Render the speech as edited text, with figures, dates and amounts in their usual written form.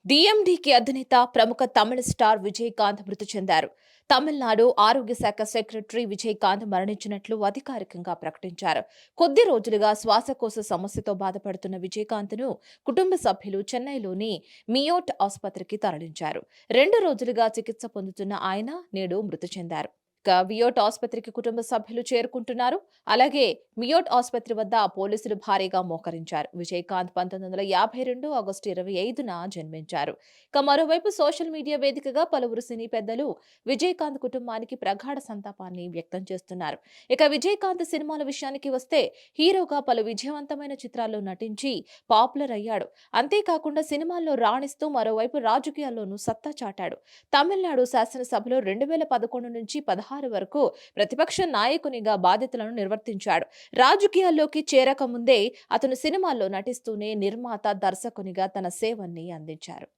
DMDK అధినేత ప్రముఖ తమిళ star Vijayakanth మృతి చెందారు. తమిళనాడు ఆరోగ్య శాఖ సెక్రటరీ విజయకాంత్ మరణించినట్లు అధికారికంగా ప్రకటించారు. కొద్ది రోజులుగా శ్వాసకోశ సమస్యతో బాధపడుతున్న విజయకాంత్ను కుటుంబ సభ్యులు చెన్నైలోని మియోట్ ఆసుపత్రికి తరలించారు. 2 రోజులుగా చికిత్స పొందుతున్న ఆయన నేడు మృతి చెందారు. వియోట్ ఆసుపత్రికి కుటుంబ సభ్యులు చేరుకుంటున్నారు. అలాగే మియోట్ ఆసుపత్రి వద్ద పోలీసులు భారీగా మోహరించారు. విజయకాంత్ 1952 ఆగస్టు 25న జన్మించారు. మరోవైపు సోషల్ మీడియా వేదికగా పలువురు సినీ పెద్దలు విజయకాంత్ కుటుంబానికి ప్రగాఢ సంతాపాన్ని వ్యక్తం చేస్తున్నారు. విజయకాంత్ సినిమాల విషయానికి వస్తే హీరోగా పలు విజయవంతమైన చిత్రాల్లో నటించి పాపులర్ అయ్యాడు. అంతేకాకుండా సినిమాల్లో రాణిస్తూ మరోవైపు రాజకీయాల్లోనూ సత్తా చాటాడు. తమిళనాడు శాసనసభలో 2011 నుంచి 16 వరకు ప్రతిపక్ష నాయకునిగా బాధ్యతలను నిర్వర్తించాడు. రాజకీయాల్లోకి చేరక ముందే అతను సినిమాల్లో నటిస్తూనే నిర్మాత, దర్శకునిగా తన సేవల్ని అందించారు.